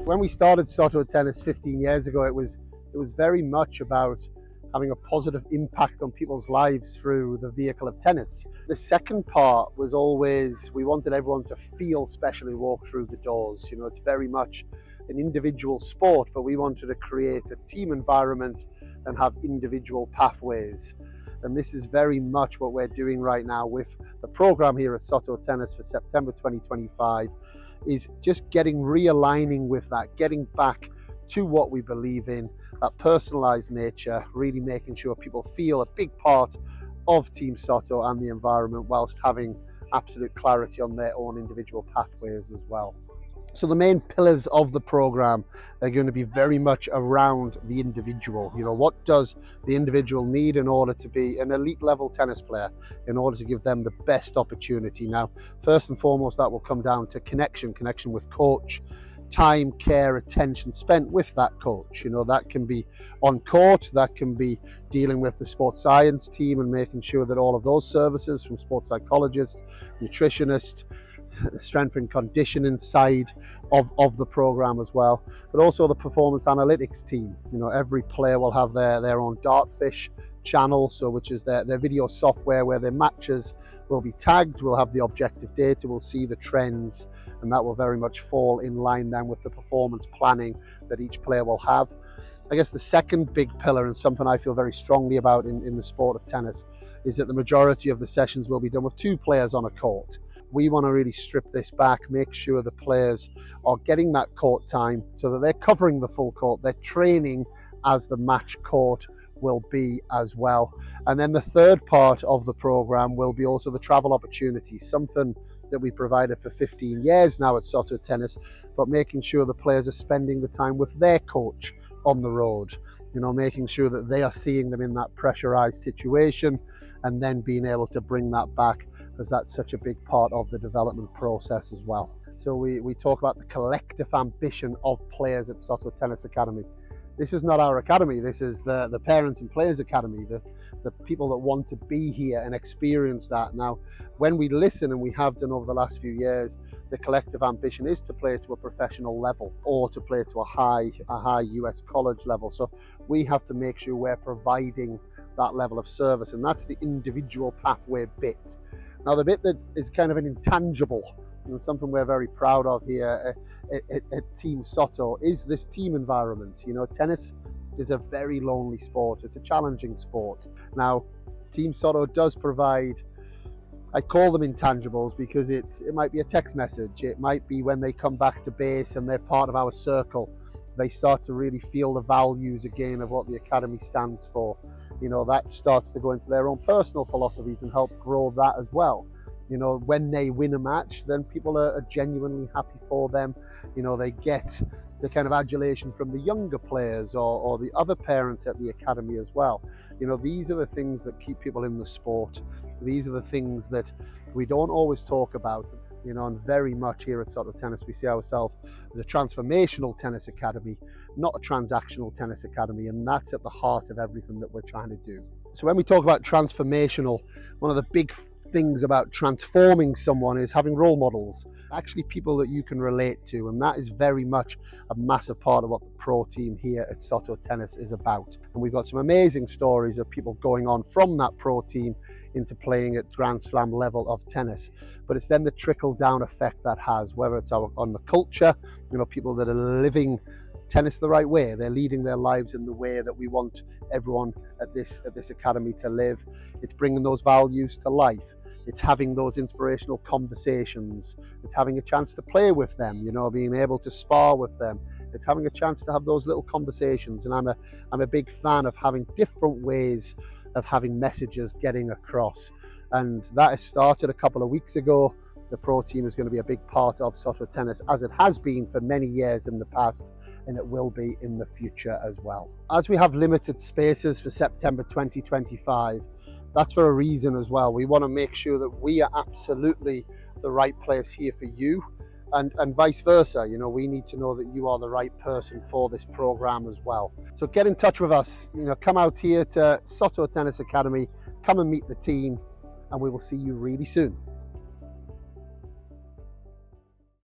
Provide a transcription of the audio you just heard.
When we started Soto Tennis 15 years ago, it was very much about having a positive impact on people's lives through the vehicle of tennis. The second part was always, we wanted everyone to feel specially walk through the doors. You know, it's very much an individual sport, but we wanted to create a team environment and have individual pathways. And this is very much what we're doing right now with the program here at Soto Tennis for September 2025, is just realigning with that, getting back to what we believe in, that personalised nature, really making sure people feel a big part of Team Soto and the environment, whilst having absolute clarity on their own individual pathways as well. So the main pillars of the program are going to be very much around the individual. You know, what does the individual need in order to be an elite level tennis player, in order to give them the best opportunity? Now, first and foremost, that will come down to connection with coach, time, care, attention spent with that coach. You know, that can be on court, that can be dealing with the sports science team and making sure that all of those services, from sports psychologist, nutritionist, strength and conditioning side of the program as well, but also the performance analytics team. You know, every player will have their own Dartfish channel, so which is their video software where their matches will be tagged. We'll have the objective data, we'll see the trends, and that will very much fall in line then with the performance planning that each player will have. I guess the second big pillar, and something I feel very strongly about in the sport of tennis, is that the majority of the sessions will be done with two players on a court. We want to really strip this back, make sure the players are getting that court time so that they're covering the full court, they're training as the match court will be as well. And then the third part of the program will be also the travel opportunities, something that we provided for 15 years now at Soto Tennis, but making sure the players are spending the time with their coach on the road, you know, making sure that they are seeing them in that pressurized situation, and then being able to bring that back, because that's such a big part of the development process as well. So we talk about the collective ambition of players at Soto Tennis Academy. This is not our academy, this is the Parents and Players Academy, the people that want to be here and experience that. Now, when we listen, and we have done over the last few years, the collective ambition is to play to a professional level, or to play to a high US college level. So we have to make sure we're providing that level of service, and that's the individual pathway bit. Now, the bit that is kind of an intangible, and something we're very proud of here at Team Soto, is this team environment. You know, tennis is a very lonely sport. It's a challenging sport. Now, Team Soto does provide, I call them intangibles, because it might be a text message. It might be when they come back to base and they're part of our circle, they start to really feel the values again of what the academy stands for. You know, that starts to go into their own personal philosophies and help grow that as well. You know, when they win a match, then people are genuinely happy for them. You know, they get the kind of adulation from the younger players or the other parents at the academy as well. You know, these are the things that keep people in the sport. These are the things that we don't always talk about. You know, and very much here at Soto Tennis, we see ourselves as a transformational tennis academy, not a transactional tennis academy, and that's at the heart of everything that we're trying to do. So when we talk about transformational, one of the big things about transforming someone is having role models, actually people that you can relate to, and that is very much a massive part of what the pro team here at Soto Tennis is about. And we've got some amazing stories of people going on from that pro team into playing at Grand Slam level of tennis. But it's then the trickle down effect that has, whether it's on the culture, you know, people that are living tennis the right way, they're leading their lives in the way that we want everyone at this academy to live. It's bringing those values to life. It's having those inspirational conversations. It's having a chance to play with them, you know, being able to spar with them. It's having a chance to have those little conversations. And I'm a big fan of having different ways of having messages getting across. And that has started a couple of weeks ago. The pro team is going to be a big part of Soto Tennis, as it has been for many years in the past, and it will be in the future as well. As we have limited spaces for September 2025, that's for a reason as well. We want to make sure that we are absolutely the right place here for you, and vice versa. You know, we need to know that you are the right person for this program as well. So get in touch with us. You know, come out here to Soto Tennis Academy, come and meet the team, and we will see you really soon.